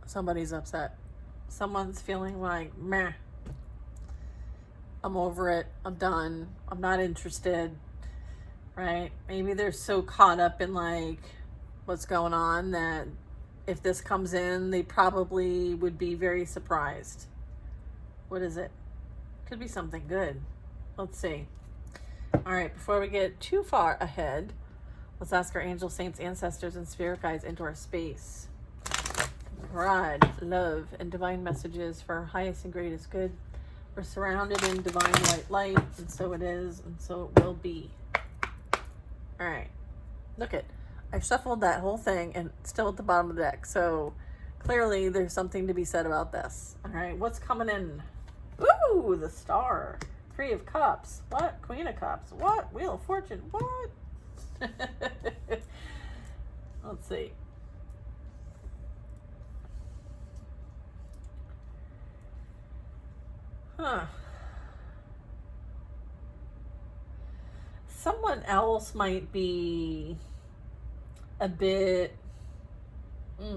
Somebody's upset. Someone's feeling like, meh, I'm over it. I'm done. I'm not interested. Right? Maybe they're so caught up in like what's going on that if this comes in, they probably would be very surprised. What is it? Could be something good. Let's see. All right, before we get too far ahead, let's ask our angels, saints, ancestors, and spirit guides into our space. Pride, love, and divine messages for our highest and greatest good. We're surrounded in divine white light, and so it is, and so it will be. All right. Look it. I shuffled that whole thing and it's still at the bottom of the deck. So clearly there's something to be said about this. All right. What's coming in? Ooh, the Star. 3 of Cups. What? Queen of Cups. What? Wheel of Fortune. What? Let's see. Huh. Someone else might be a bit, there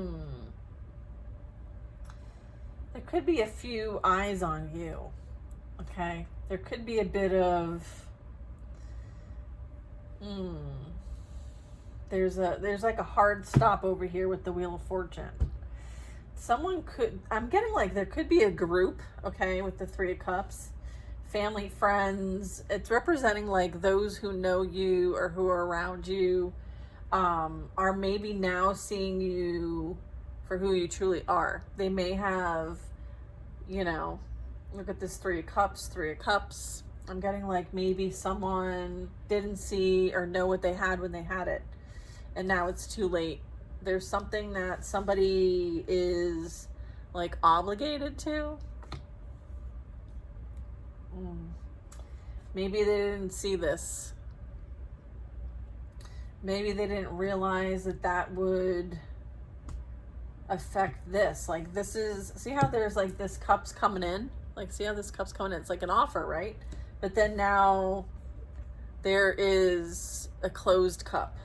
could be a few eyes on you, okay? There could be a bit of, there's like a hard stop over here with the Wheel of Fortune. Someone could, I'm getting like there could be a group, okay, with the 3 of Cups. Family, friends. It's representing like those who know you or who are around you are maybe now seeing you for who you truly are. They may have, look at this 3 of Cups, 3 of Cups. I'm getting like maybe someone didn't see or know what they had when they had it, and now it's too late. There's something that somebody is like obligated to. Maybe they didn't see this. Maybe they didn't realize that would affect this. Like this is, see how there's like this cup's coming in? Like see how this cup's coming in? It's like an offer, right? But then now there is a closed cup.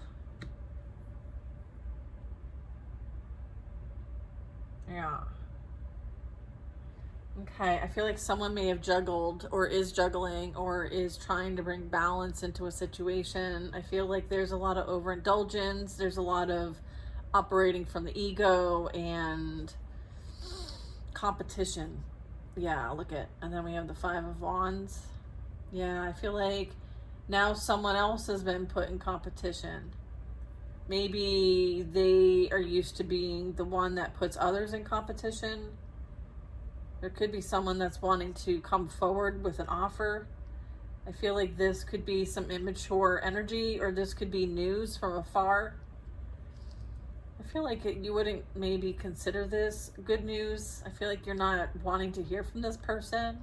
Yeah. Okay, I feel like someone may have juggled or is juggling or is trying to bring balance into a situation. I feel like there's a lot of overindulgence. There's a lot of operating from the ego and competition. Yeah, look at, and then we have the 5 of Wands. Yeah, I feel like now someone else has been put in competition. Maybe they are used to being the one that puts others in competition. There could be someone that's wanting to come forward with an offer. I feel like this could be some immature energy, or this could be news from afar. I feel like you wouldn't maybe consider this good news. I feel like you're not wanting to hear from this person.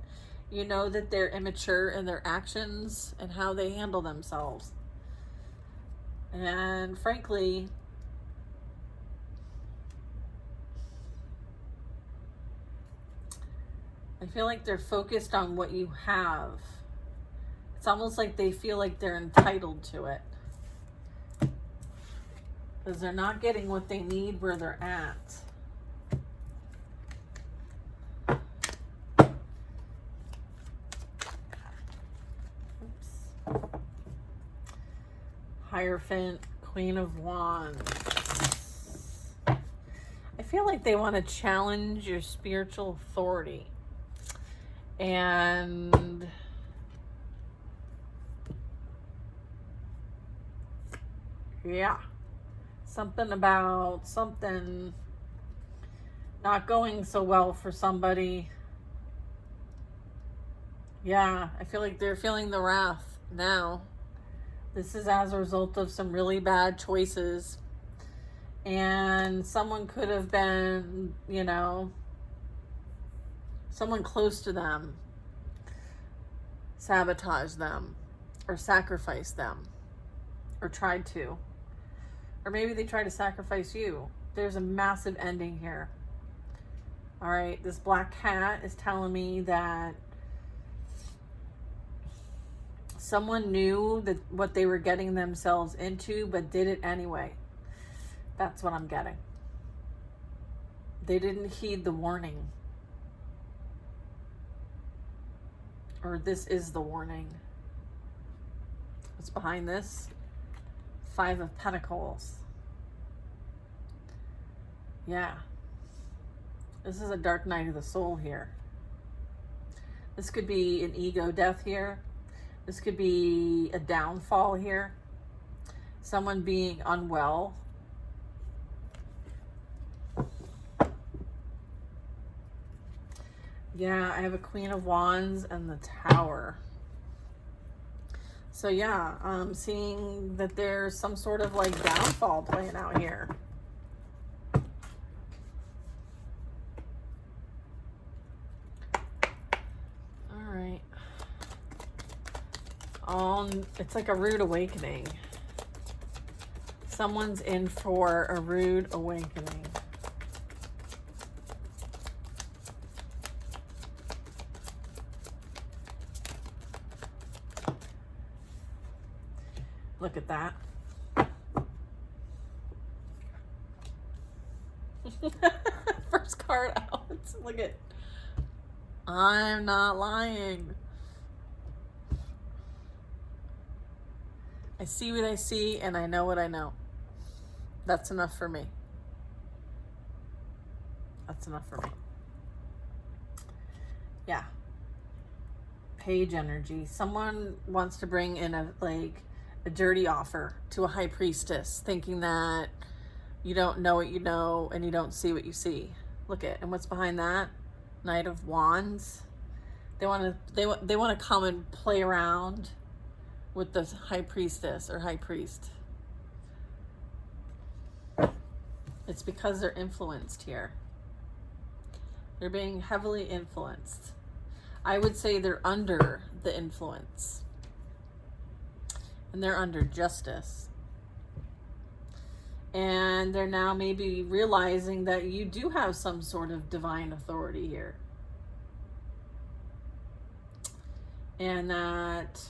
You know that they're immature in their actions and how they handle themselves. And frankly, I feel like they're focused on what you have. It's almost like they feel like they're entitled to it, because they're not getting what they need where they're at. Oops. Hierophant, Queen of Wands. I feel like they want to challenge your spiritual authority. And yeah, something about something not going so well for somebody. Yeah, I feel like they're feeling the wrath now. This is as a result of some really bad choices. And someone could have been, someone close to them sabotage them or sacrifice them or tried to. Or maybe they tried to sacrifice you. There's a massive ending here. All right, this black cat is telling me that someone knew that what they were getting themselves into, but did it anyway. That's what I'm getting. They didn't heed the warning. Or this is the warning. What's behind this? 5 of Pentacles. Yeah. This is a dark night of the soul here. This could be an ego death here. This could be a downfall here. Someone being unwell. Yeah, I have a Queen of Wands and the Tower. So yeah, I'm seeing that there's some sort of like downfall playing out here. All right. It's like a rude awakening. Someone's in for a rude awakening. Look at that. First card out. Look at. I'm not lying. I see what I see and I know what I know. That's enough for me. That's enough for me. Yeah. Page energy. Someone wants to bring in a dirty offer to a high priestess, thinking that you don't know what you know and you don't see what you see. Look at, and what's behind that? Knight of Wands. They want to come and play around with the high priestess or high priest. It's because they're influenced here. They're being heavily influenced. I would say they're under the influence. And they're under justice. And they're now maybe realizing that you do have some sort of divine authority here. And that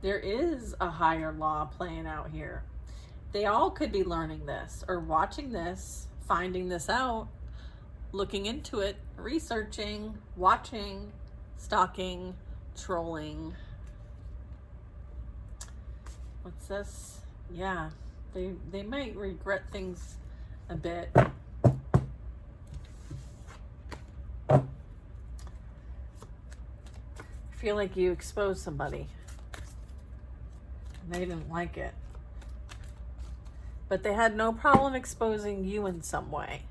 there is a higher law playing out here. They all could be learning this or watching this, finding this out, looking into it, researching, watching, stalking, trolling. What's this? Yeah, they might regret things a bit. I feel like you exposed somebody. They didn't like it. But they had no problem exposing you in some way.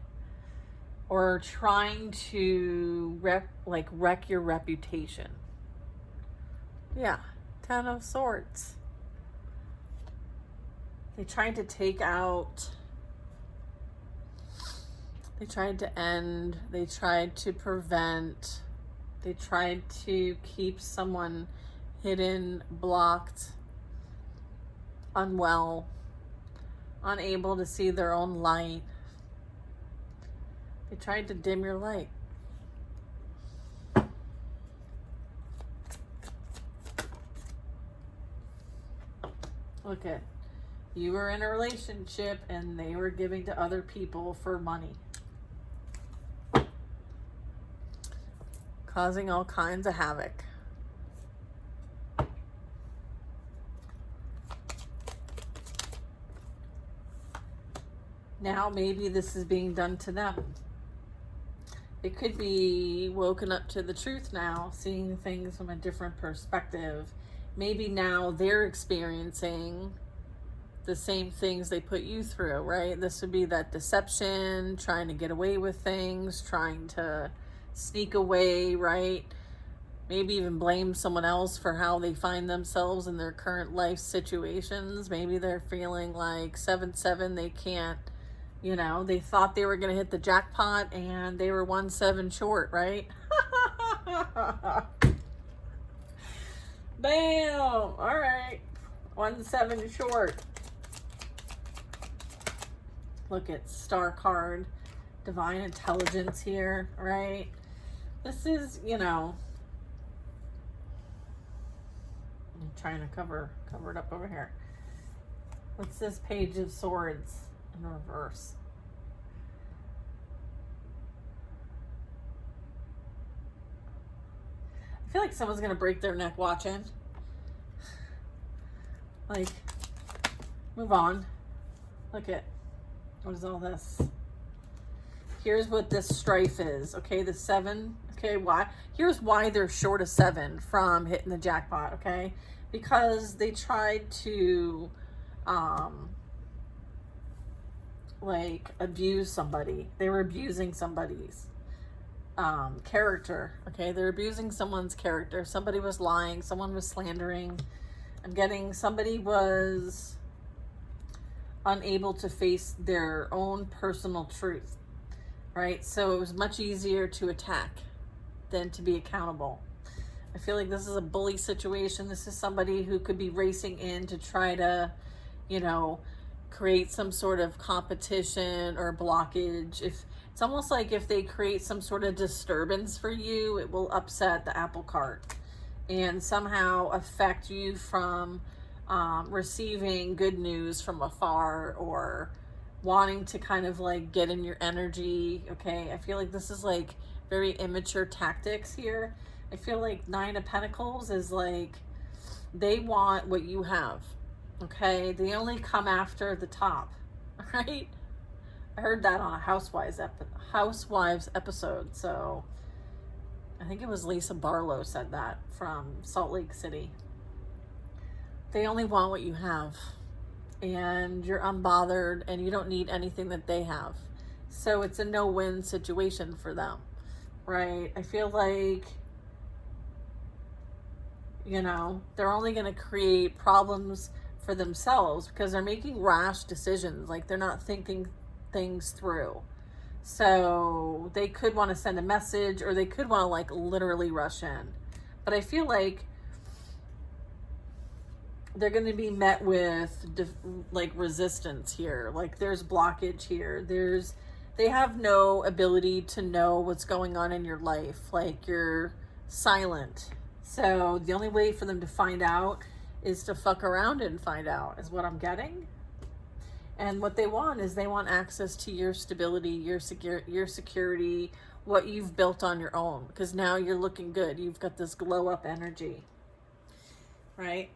Or trying to wreck your reputation. Yeah, 10 of Swords. They tried to take out, they tried to end, they tried to prevent, they tried to keep someone hidden, blocked, unwell, unable to see their own light. They tried to dim your light. Look at, you were in a relationship and they were giving to other people for money. Causing all kinds of havoc. Now maybe this is being done to them. They could be woken up to the truth now, seeing things from a different perspective. Maybe now they're experiencing the same things they put you through, right? This would be that deception, trying to get away with things, trying to sneak away, right? Maybe even blame someone else for how they find themselves in their current life situations. Maybe they're feeling like 7-7, they can't, they thought they were going to hit the jackpot and they were 1-7 short, right? Bam! All right. 1-7 short. Look at Star card. Divine intelligence here, right? This is, I'm trying to cover it up over here. What's this Page of Swords in reverse? like someone's going to break their neck watching. Like, move on. Look at, what is all this? Here's what this strife is. Okay, the 7. Okay, why? Here's why they're short a 7 from hitting the jackpot, okay? Because they tried to, like, abuse somebody. They were abusing somebody's character, okay? They're abusing someone's character. Somebody was lying. Someone was slandering. I'm getting somebody was unable to face their own personal truth, right? So it was much easier to attack than to be accountable. I feel like this is a bully situation. This is somebody who could be racing in to try to, you know, create some sort of competition or blockage. If it's almost like if they create some sort of disturbance for you, it will upset the apple cart and somehow affect you from receiving good news from afar, or wanting to kind of like get in your energy. Okay, I feel like this is like very immature tactics here. I feel like 9 of Pentacles is like they want what you have. Okay, they only come after the top, right? I heard that on a Housewives episode. So I think it was Lisa Barlow said that, from Salt Lake City. They only want what you have, and you're unbothered, and you don't need anything that they have. So it's a no-win situation for them, right? I feel like, you know, they're only going to create problems for themselves because they're making rash decisions. Like, they're not thinking things through. So they could want to send a message, or they could want to like literally rush in. But I feel like they're going to be met with like resistance here. Like, there's blockage here. They have no ability to know what's going on in your life. Like, you're silent. So the only way for them to find out is to fuck around and find out, is what I'm getting. And what they want is they want access to your stability, your security, what you've built on your own. Because now you're looking good. You've got this glow up energy, right?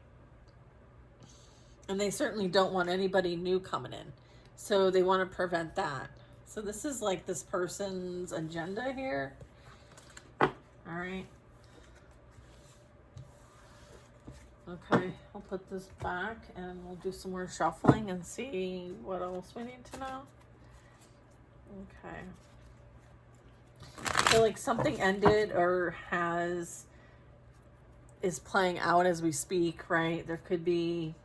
And they certainly don't want anybody new coming in. So they want to prevent that. So this is like this person's agenda here. All right. Okay, I'll put this back and we'll do some more shuffling and see what else we need to know. Okay. I feel like something ended or is playing out as we speak, right? There could be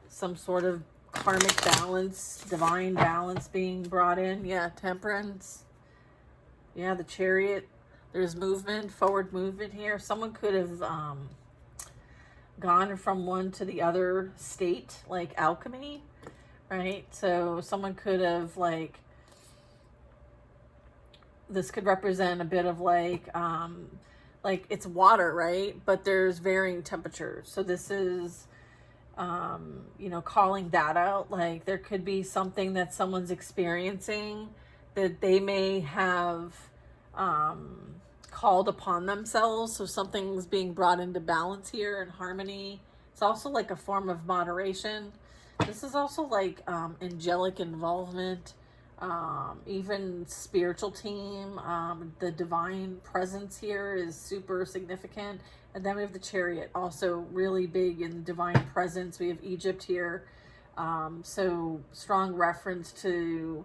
some sort of karmic balance, divine balance being brought in. Yeah, Temperance. Yeah, the Chariot. There's movement, forward movement here. Someone could have gone from one to the other state, like alchemy, right? So someone could have this could represent a bit of like it's water, right? But there's varying temperatures. So this is, calling that out. Like, there could be something that someone's experiencing that they may have called upon themselves. So something's being brought into balance here and harmony. It's also like a form of moderation. This is also like angelic involvement, even spiritual team. The divine presence here is super significant. And then we have the Chariot, also really big in the divine presence. We have Egypt here. So strong reference to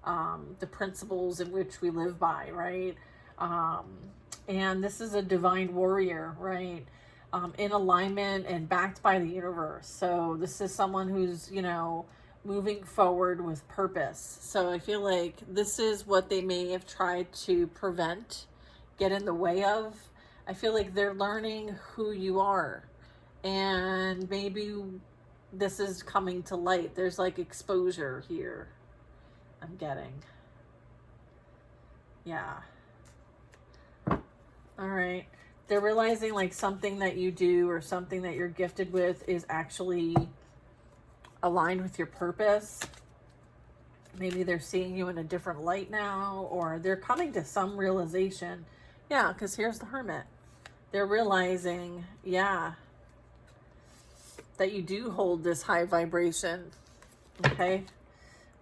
the principles in which we live by, right? And this is a divine warrior, right? In alignment and backed by the universe. So this is someone who's, moving forward with purpose. So I feel like this is what they may have tried to prevent, get in the way of. I feel like they're learning who you are. And maybe this is coming to light. There's like exposure here, I'm getting. Yeah. All right. They're realizing like something that you do or something that you're gifted with is actually aligned with your purpose. Maybe they're seeing you in a different light now, or they're coming to some realization. Yeah, because here's the Hermit, They're realizing, yeah, that you do hold this high vibration. Okay.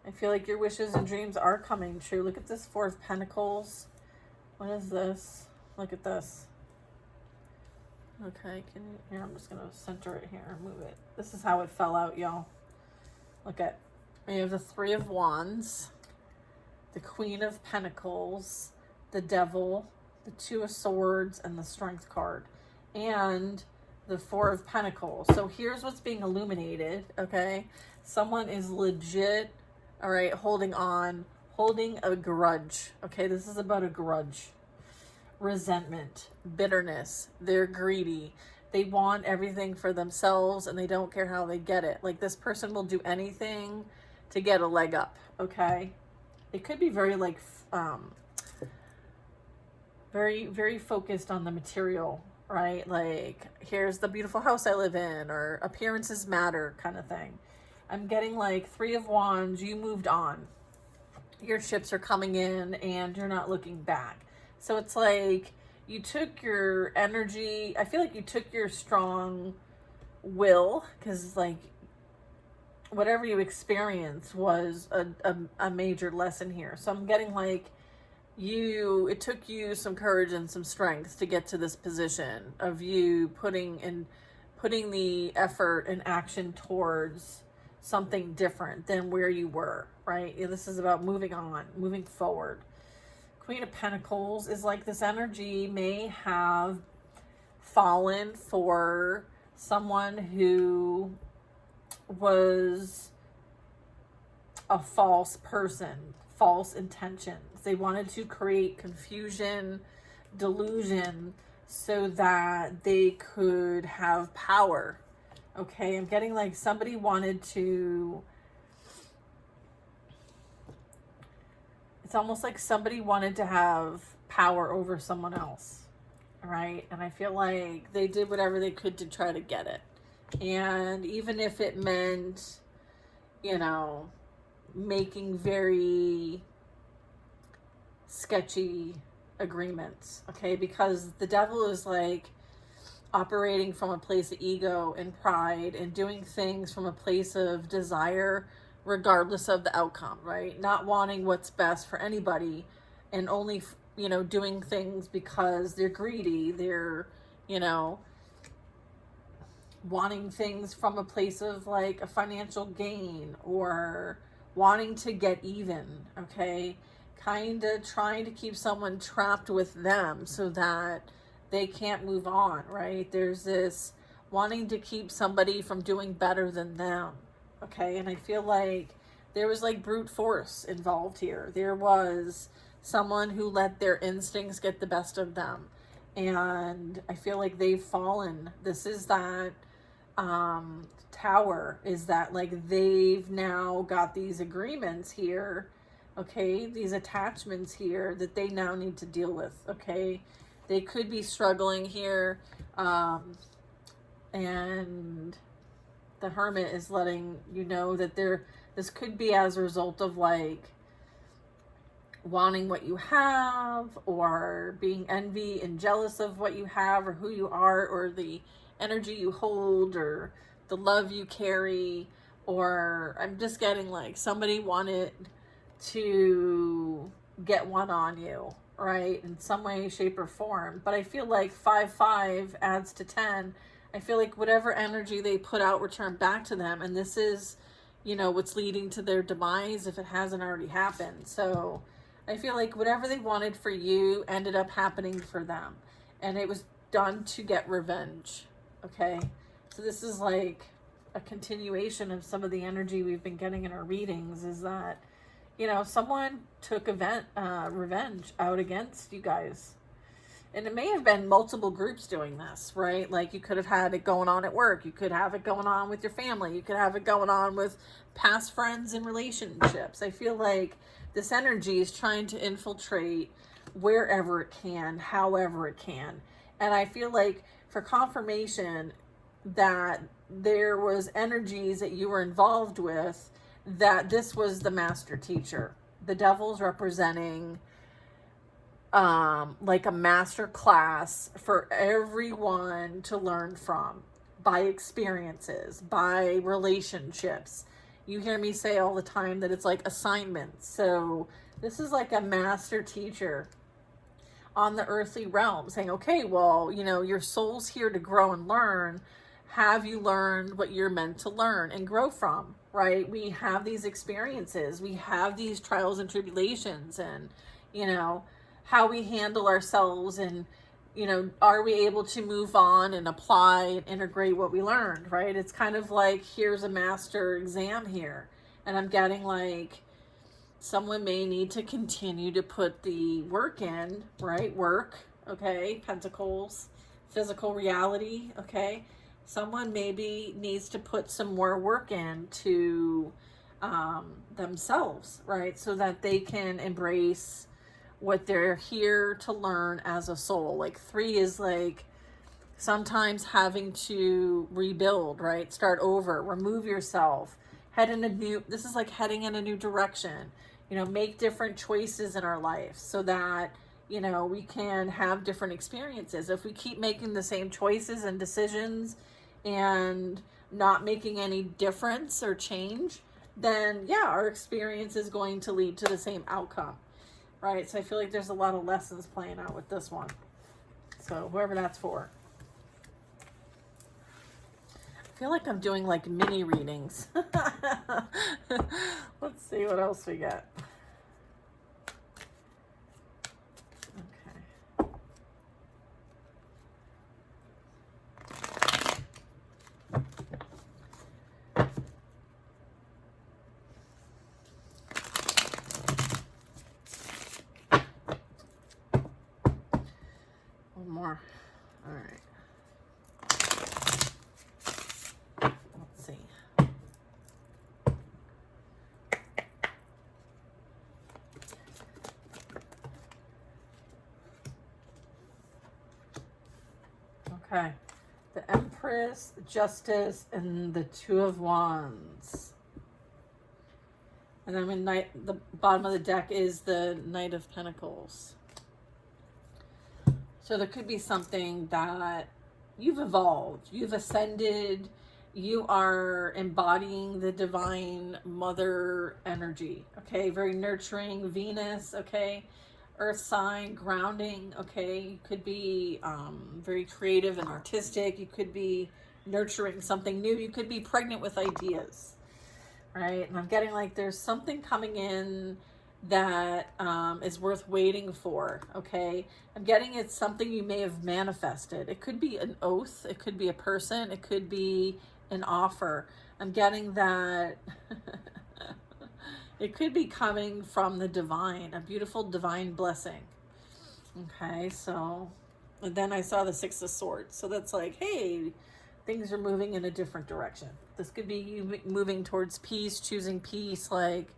I feel like your wishes and dreams are coming true. Look at this Four of Pentacles. What is this? Look at this. Okay, can you, here, I'm just going to center it here and move it. This is how it fell out, y'all. Look at, we have the Three of Wands, the Queen of Pentacles, the Devil, the Two of Swords, and the Strength card, and the Four of Pentacles. So here's what's being illuminated, okay? Someone is legit, all right, holding on, holding a grudge, okay? This is about a grudge. Resentment, bitterness, they're greedy. They want everything for themselves and they don't care how they get it. Like, this person will do anything to get a leg up, okay? It could be very like, very focused on the material, right? Like, here's the beautiful house I live in, or appearances matter kind of thing. I'm getting like Three of Wands, you moved on. Your ships are coming in and you're not looking back. So it's like you took your energy, I feel like you took your strong will, because like whatever you experienced was a major lesson here. So I'm getting like it took you some courage and some strength to get to this position of you putting the effort and action towards something different than where you were, right? This is about moving on, moving forward. Queen of Pentacles is like this energy may have fallen for someone who was a false person, false intentions. They wanted to create confusion, delusion, so that they could have power. Okay, I'm getting like somebody wanted to, it's almost like somebody wanted to have power over someone else, right? And I feel like they did whatever they could to try to get it. And even if it meant, you know, making very sketchy agreements, okay? Because the devil is like operating from a place of ego and pride and doing things from a place of desire regardless of the outcome, right? Not wanting what's best for anybody and only, you know, doing things because they're greedy. They're, you know, wanting things from a place of like a financial gain or wanting to get even, okay? Kind of trying to keep someone trapped with them so that they can't move on, right? There's this wanting to keep somebody from doing better than them, okay? And I feel like there was like brute force involved here. There was someone who let their instincts get the best of them. And I feel like they've fallen. This is that tower, is that like they've now got these agreements here, okay? These attachments here that they now need to deal with, okay? They could be struggling here. And the Hermit is letting you know that this could be as a result of like wanting what you have, or being envy and jealous of what you have or who you are, or the energy you hold, or the love you carry. Or I'm just getting like somebody wanted to get one on you, right? In some way, shape, or form. But I feel like 5/5 adds to 10. I feel like whatever energy they put out return back to them. And this is, you know, what's leading to their demise if it hasn't already happened. So I feel like whatever they wanted for you ended up happening for them. And it was done to get revenge, okay? So this is like a continuation of some of the energy we've been getting in our readings, is that, you know, someone took revenge out against you guys. And it may have been multiple groups doing this, right? Like you could have had it going on at work. You could have it going on with your family. You could have it going on with past friends and relationships. I feel like this energy is trying to infiltrate wherever it can, however it can. And I feel like for confirmation that there was energies that you were involved with, that this was the master teacher. The devil's representing like a master class for everyone to learn from, by experiences, by relationships. You hear me say all the time that it's like assignments. So this is like a master teacher on the earthly realm saying, okay, well, you know, your soul's here to grow and learn. Have you learned what you're meant to learn and grow from, right? We have these experiences, we have these trials and tribulations, and, you know, how we handle ourselves, and, you know, are we able to move on and apply and integrate what we learned, right? It's kind of like, here's a master exam here. And I'm getting like, someone may need to continue to put the work in, right? Work, okay? Pentacles, physical reality, okay? Someone maybe needs to put some more work into themselves, right? So that they can embrace what they're here to learn as a soul. Like 3 is like sometimes having to rebuild, right? Start over, remove yourself, head in a new, this is like heading in a new direction, you know, make different choices in our life so that, you know, we can have different experiences. If we keep making the same choices and decisions and not making any difference or change, then yeah, our experience is going to lead to the same outcome, right? So I feel like there's a lot of lessons playing out with this one. So whoever that's for. I feel like I'm doing like mini readings. Let's see what else we got. Okay. One more. All right. Let's see. Okay. The Empress, Justice, and the Two of Wands. And then in the bottom of the deck is the Knight of Pentacles. So there could be something that you've evolved, you've ascended, you are embodying the divine mother energy, okay? Very nurturing, Venus, okay? Earth sign, grounding, okay? You could be very creative and artistic. You could be nurturing something new. You could be pregnant with ideas, right? And I'm getting like there's something coming in that is worth waiting for, okay? I'm getting it's something you may have manifested. It could be an oath. It could be a person. It could be an offer. I'm getting that it could be coming from the divine, a beautiful divine blessing. Okay, so, and then I saw the 6 of Swords. So that's like, hey, things are moving in a different direction. This could be you moving towards peace, choosing peace, like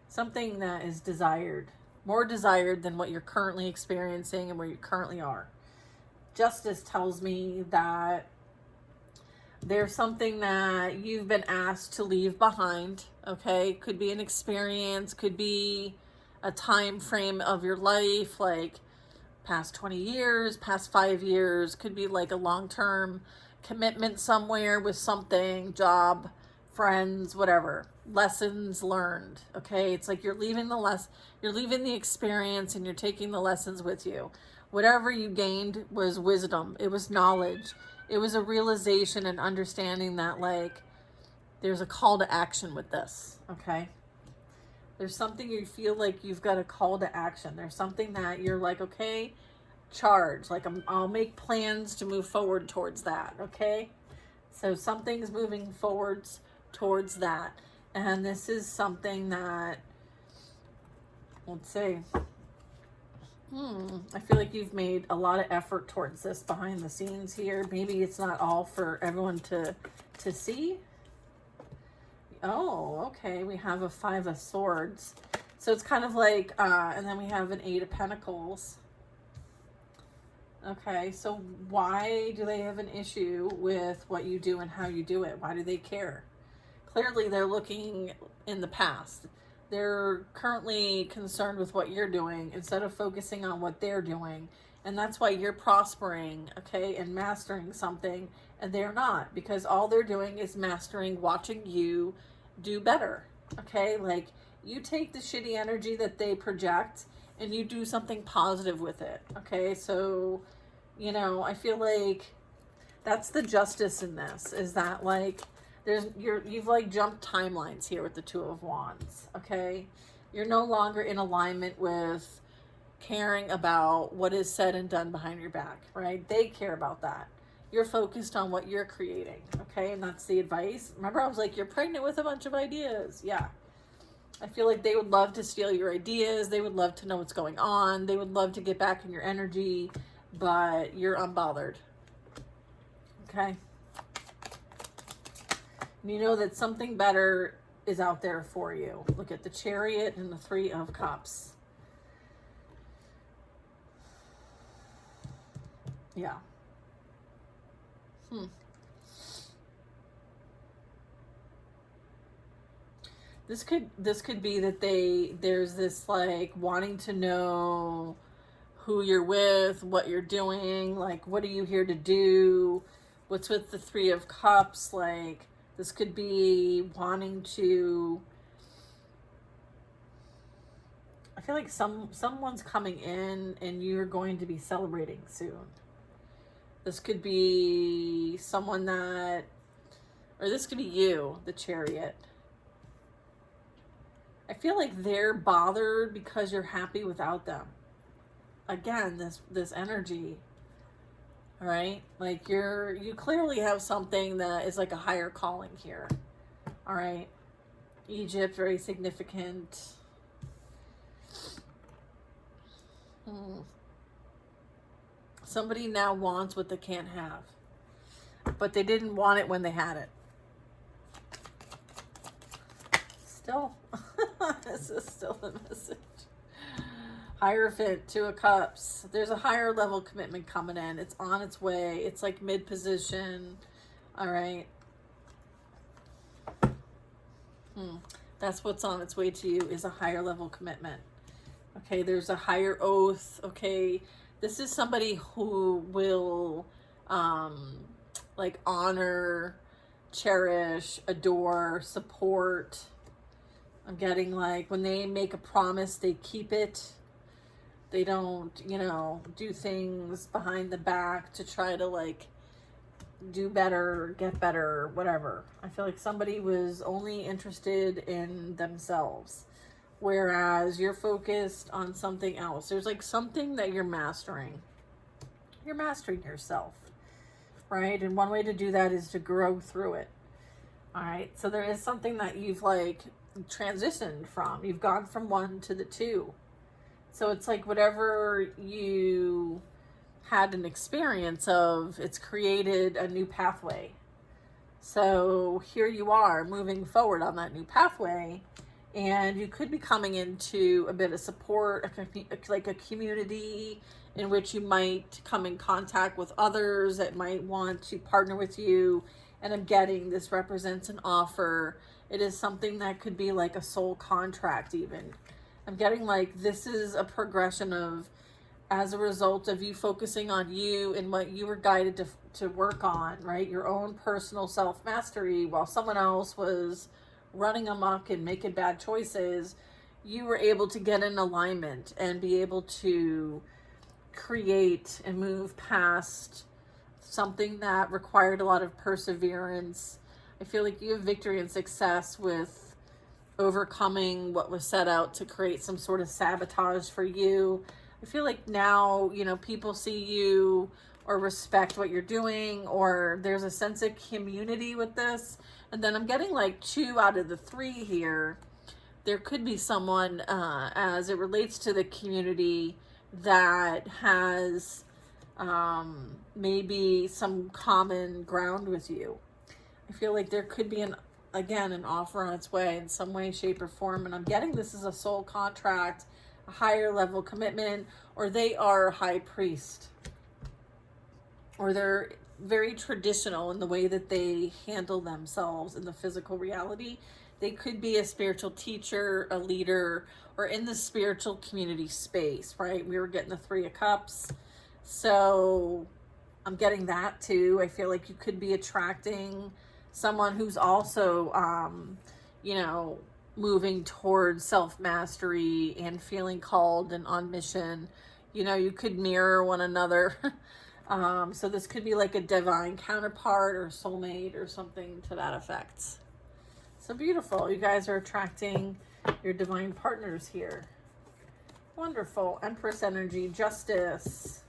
something that is desired, more desired than what you're currently experiencing and where you currently are. Justice tells me that there's something that you've been asked to leave behind, okay? Could be an experience, could be a time frame of your life, like past 20 years, past 5 years, could be like a long-term commitment somewhere with something, job, friends, whatever. Lessons learned, okay? It's like you're leaving you're leaving the experience and you're taking the lessons with you. Whatever you gained was wisdom. It was knowledge. It was a realization and understanding that like there's a call to action with this, okay? There's something you feel like you've got a call to action. There's something that you're like, okay, charge. Like I'll make plans to move forward towards that, okay? So something's moving forwards towards that. And this is something that, let's see, I feel like you've made a lot of effort towards this behind the scenes here. Maybe it's not all for everyone to see. Oh, okay. We have a 5 of Swords. So it's kind of like, and then we have an 8 of Pentacles. Okay, so why do they have an issue with what you do and how you do it? Why do they care? Clearly, they're looking in the past. They're currently concerned with what you're doing instead of focusing on what they're doing. And that's why you're prospering, okay, and mastering something, and they're not, because all they're doing is mastering watching you do better, okay? Like, you take the shitty energy that they project and you do something positive with it, okay? So, you know, I feel like that's the justice in this, is that, like, you've like jumped timelines here with the Two of Wands, okay? You're no longer in alignment with caring about what is said and done behind your back, right? They care about that. You're focused on what you're creating, okay? And that's the advice. Remember, I was like, you're pregnant with a bunch of ideas. Yeah. I feel like they would love to steal your ideas. They would love to know what's going on. They would love to get back in your energy, but you're unbothered, okay? You know that something better is out there for you. Look at the Chariot and the Three of Cups. Yeah. This could be that there's this like wanting to know who you're with, what you're doing, like what are you here to do? What's with the Three of Cups? Like, this could be wanting to, I feel like someone's coming in and you're going to be celebrating soon. This could be someone that, or this could be you, the Chariot. I feel like they're bothered because you're happy without them. Again, this energy, all right? Like you clearly have something that is like a higher calling here, all right? Egypt, very significant. Somebody now wants what they can't have, but they didn't want it when they had it. Still, this is still the message. Hierophant, Two of Cups. There's a higher level commitment coming in. It's on its way. It's like mid-position. All right. That's what's on its way to you, is a higher level commitment. Okay, there's a higher oath. Okay, this is somebody who will like honor, cherish, adore, support. I'm getting like when they make a promise, they keep it. They don't, you know, do things behind the back to try to like do better, get better, whatever. I feel like somebody was only interested in themselves, whereas you're focused on something else. There's like something that you're mastering. You're mastering yourself, right? And one way to do that is to grow through it. All right. So there is something that you've like transitioned from. You've gone from one to the two. So it's like whatever you had an experience of, it's created a new pathway. So here you are moving forward on that new pathway, and you could be coming into a bit of support, like a community in which you might come in contact with others that might want to partner with you. And I'm getting this represents an offer. It is something that could be like a soul contract even. I'm getting like this is a progression of, as a result of you focusing on you and what you were guided to work on, right? Your own personal self-mastery, while someone else was running amok and making bad choices, you were able to get in alignment and be able to create and move past something that required a lot of perseverance. I feel like you have victory and success with overcoming what was set out to create some sort of sabotage for you. I feel like now, you know, people see you or respect what you're doing, or there's a sense of community with this. And then I'm getting like 2 out of the 3 here. There could be someone, as it relates to the community, that has maybe some common ground with you. I feel like there could be an offer on its way in some way, shape, or form. And I'm getting this is a soul contract, a higher level commitment, or they are a high priest, or they're very traditional in the way that they handle themselves in the physical reality. They could be a spiritual teacher, a leader, or in the spiritual community space, right? We were getting the Three of Cups. So I'm getting that too. I feel like you could be attracting someone who's also, moving towards self-mastery and feeling called and on mission. You could mirror one another. So this could be like a divine counterpart or soulmate or something to that effect. So beautiful. You guys are attracting your divine partners here. Wonderful. Empress energy, justice.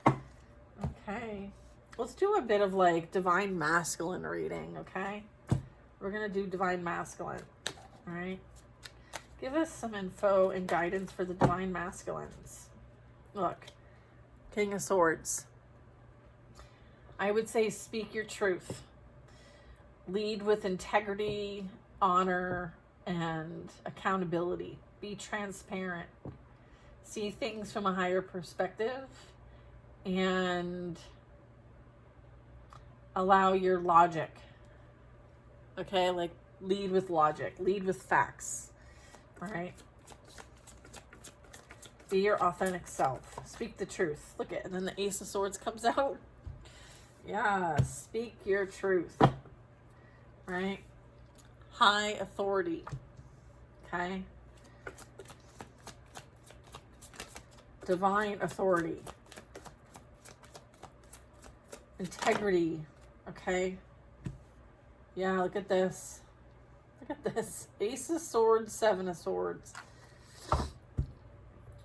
Okay. Let's do a bit of like divine masculine reading, okay? We're going to do divine masculine. All right. Give us some info and guidance for the divine masculines. Look, King of Swords. I would say speak your truth. Lead with integrity, honor, and accountability. Be transparent. See things from a higher perspective and allow your logic. Okay, like lead with logic, lead with facts. All right. Be your authentic self. Speak the truth. Look at, and then the Ace of Swords comes out. Yeah, speak your truth. Right? High authority. Okay? Divine authority. Integrity. Okay? Yeah, look at this. Look at this. Ace of Swords, Seven of Swords.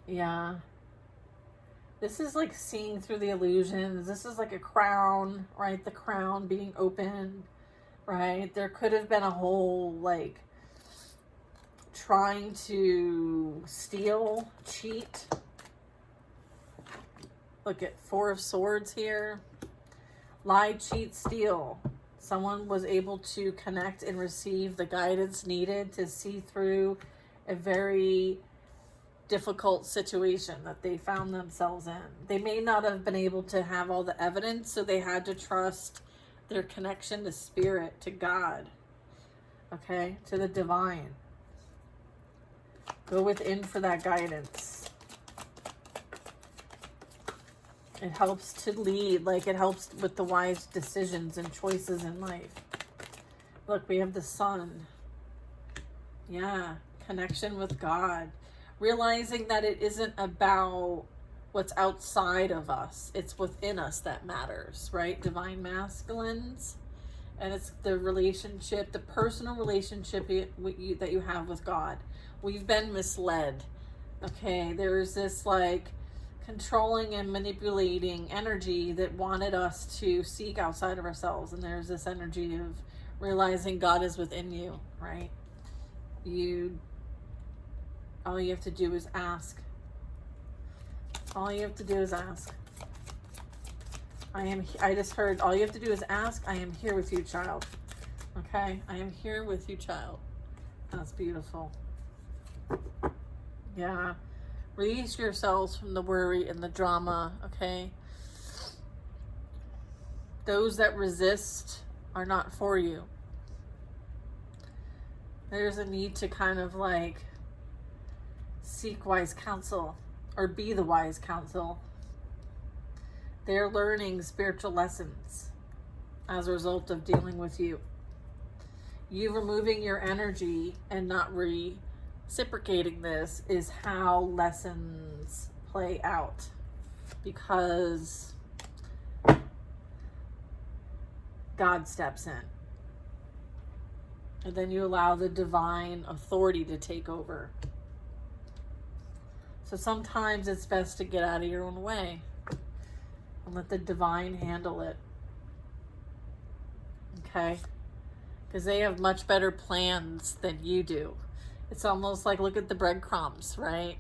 Yeah. This is like seeing through the illusions. This is like a crown, right? The crown being opened, right? There could have been a whole like trying to steal, cheat. Look at Four of Swords here. Lie, cheat, steal. Someone was able to connect and receive the guidance needed to see through a very difficult situation that they found themselves in. They may not have been able to have all the evidence, so they had to trust their connection to spirit, to God, okay, to the divine. Go within for that guidance. It helps to lead, like it helps with the wise decisions and choices in life. Look, we have the Sun. Yeah, connection with God. Realizing that it isn't about what's outside of us. It's within us that matters, right? Divine masculines. And it's the relationship, the personal relationship that you have with God. We've been misled. Okay, there's this like controlling and manipulating energy that wanted us to seek outside of ourselves. And there's this energy of realizing God is within you, right? All you have to do is ask. All you have to do is ask. I just heard, all you have to do is ask. I am here with you, child. Okay? I am here with you, child. That's beautiful. Yeah. Release yourselves from the worry and the drama, okay? Those that resist are not for you. There's a need to kind of like seek wise counsel or be the wise counsel. They're learning spiritual lessons as a result of dealing with you. You removing your energy and not reciprocating this is how lessons play out, because God steps in. And then you allow the divine authority to take over. So sometimes it's best to get out of your own way and let the divine handle it. Okay? Because they have much better plans than you do. It's almost like, look at the breadcrumbs, right?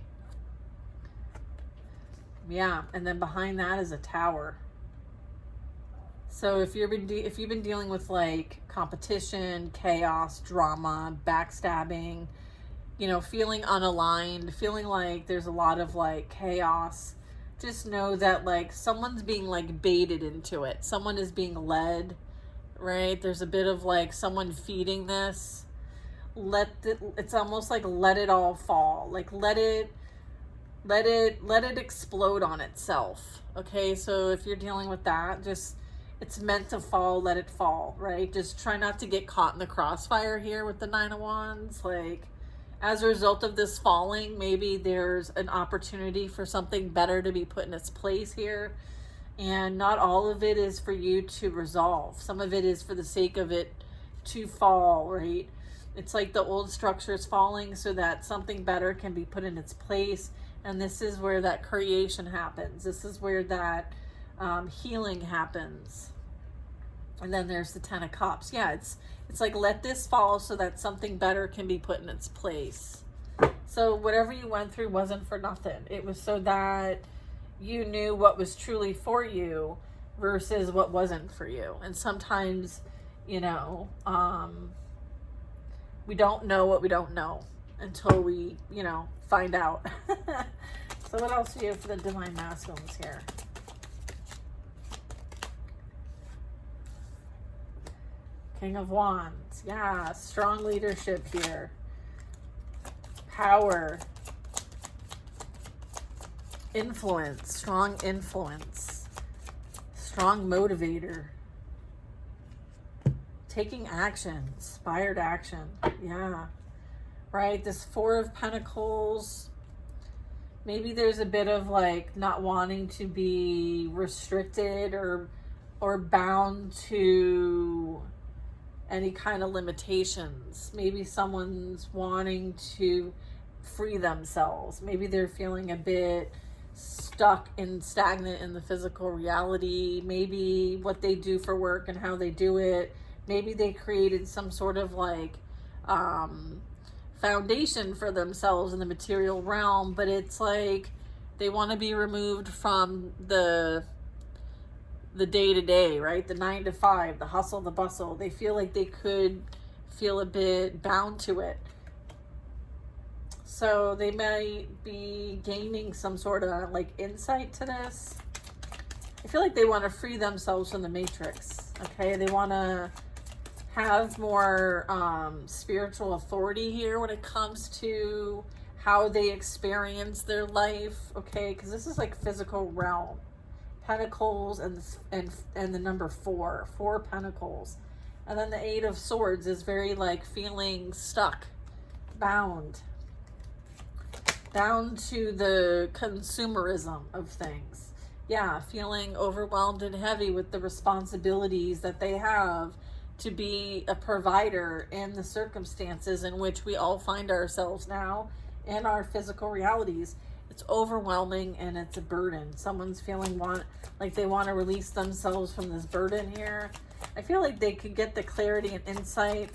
Yeah, and then behind that is a tower. So if you've been dealing with like competition, chaos, drama, backstabbing, feeling unaligned, feeling like there's a lot of like chaos, just know that like someone's being like baited into it. Someone is being led, right? There's a bit of like someone feeding this. it's almost like let it all fall. Like let it explode on itself. Okay, so if you're dealing with that, just, it's meant to fall, let it fall, right? Just try not to get caught in the crossfire here with the Nine of Wands. Like, as a result of this falling, maybe there's an opportunity for something better to be put in its place here. And not all of it is for you to resolve. Some of it is for the sake of it to fall, right? It's like the old structure is falling so that something better can be put in its place. And this is where that creation happens. This is where that healing happens. And then there's the Ten of Cups. Yeah, it's like, let this fall so that something better can be put in its place. So whatever you went through wasn't for nothing. It was so that you knew what was truly for you versus what wasn't for you. And sometimes, you know, we don't know what we don't know until we, you know, find out. So what else do you have for the Divine Masculines here? King of Wands. Yeah, strong leadership here. Power. Influence. Strong influence. Strong motivator. Taking action. Inspired action. Yeah. Right? This Four of Pentacles. Maybe there's a bit of like not wanting to be restricted or bound to any kind of limitations. Maybe someone's wanting to free themselves. Maybe they're feeling a bit stuck and stagnant in the physical reality. Maybe what they do for work and how they do it. Maybe they created some sort of like foundation for themselves in the material realm, but it's like they want to be removed from the day-to-day, right? The 9 to 5, the hustle, the bustle. They feel like they could feel a bit bound to it. So they may be gaining some sort of like insight to this. I feel like they want to free themselves from the matrix. Okay, they want to have more spiritual authority here when it comes to how they experience their life. Okay, because this is like physical realm. Pentacles and the number 4 Pentacles, and then the 8 of Swords is very like feeling stuck, bound to the consumerism of things. Yeah, feeling overwhelmed and heavy with the responsibilities that they have to be a provider in the circumstances in which we all find ourselves now in our physical realities. It's overwhelming and it's a burden. Someone's feeling like they want to release themselves from this burden here. I feel like they could get the clarity and insight.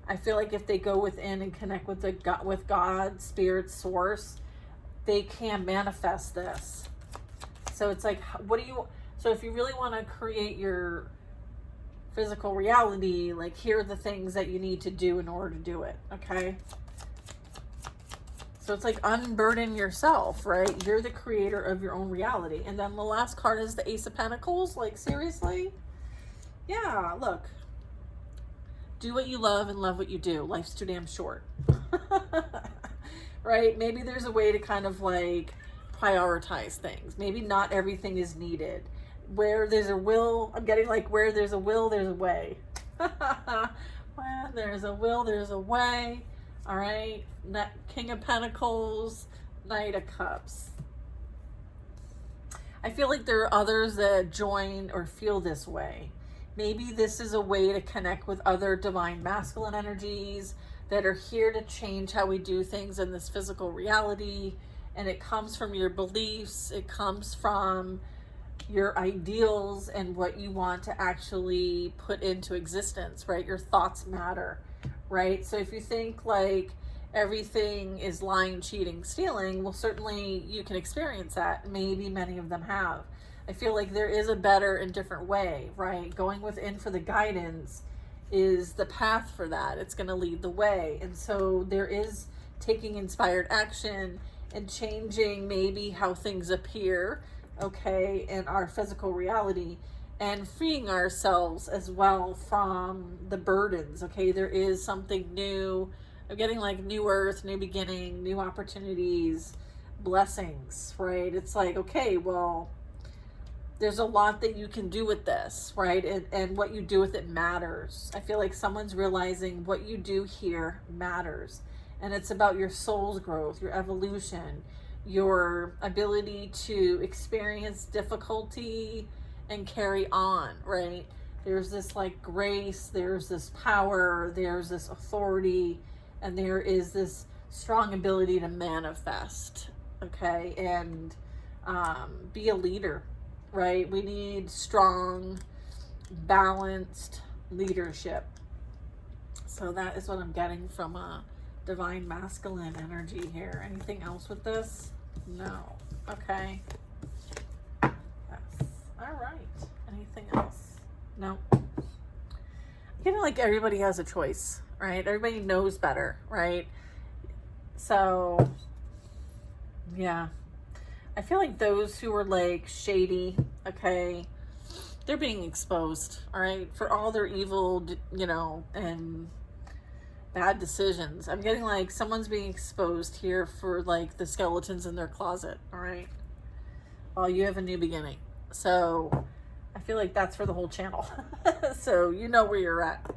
I feel like if they go within and connect with with God, Spirit, Source, they can manifest this. So it's like, so if you really want to create your physical reality, like, here are the things that you need to do in order to do it. Okay. So it's like unburden yourself, right? You're the creator of your own reality. And then the last card is the Ace of Pentacles. Like, seriously? Yeah, look. Do what you love and love what you do. Life's too damn short. Right? Maybe there's a way to kind of like prioritize things. Maybe not everything is needed. Where there's a will, I'm getting like, where there's a will, there's a way. When there's a will, there's a way. All right, King of Pentacles, Knight of Cups. I feel like there are others that join or feel this way. Maybe this is a way to connect with other divine masculine energies that are here to change how we do things in this physical reality. And it comes from your beliefs. It comes from your ideals and what you want to actually put into existence, right? Your thoughts matter. Right? So if you think like everything is lying, cheating, stealing, well, certainly you can experience that. Maybe many of them have. I feel like there is a better and different way, right? Going within for the guidance is the path for that. It's going to lead the way. And so there is taking inspired action and changing maybe how things appear, okay, in our physical reality, and freeing ourselves as well from the burdens. Okay, there is something new I'm getting like new earth, new beginning, new opportunities, blessings, right? It's like, okay, well, there's a lot that you can do with this, right? And what you do with it matters. I feel like someone's realizing what you do here matters. And it's about your soul's growth, your evolution, your ability to experience difficulty and carry on, right? There's this like grace, there's this power, there's this authority, and there is this strong ability to manifest, okay? And be a leader, right? We need strong, balanced leadership. So that is what I'm getting from a divine masculine energy here. Anything else with this? No. Okay. Yes. All right. Anything else? No. I'm getting like everybody has a choice, right? Everybody knows better, right? So, yeah. I feel like those who are like shady, okay, they're being exposed, all right, for all their evil, and bad decisions. I'm getting like someone's being exposed here for like the skeletons in their closet, all right? Well, you have a new beginning. So I feel like that's for the whole channel. So you know where you're at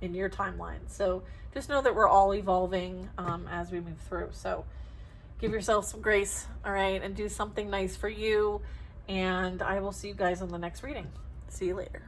in your timeline. So just know that we're all evolving as we move through. So give yourself some grace, all right, and do something nice for you. And I will see you guys on the next reading. See you later.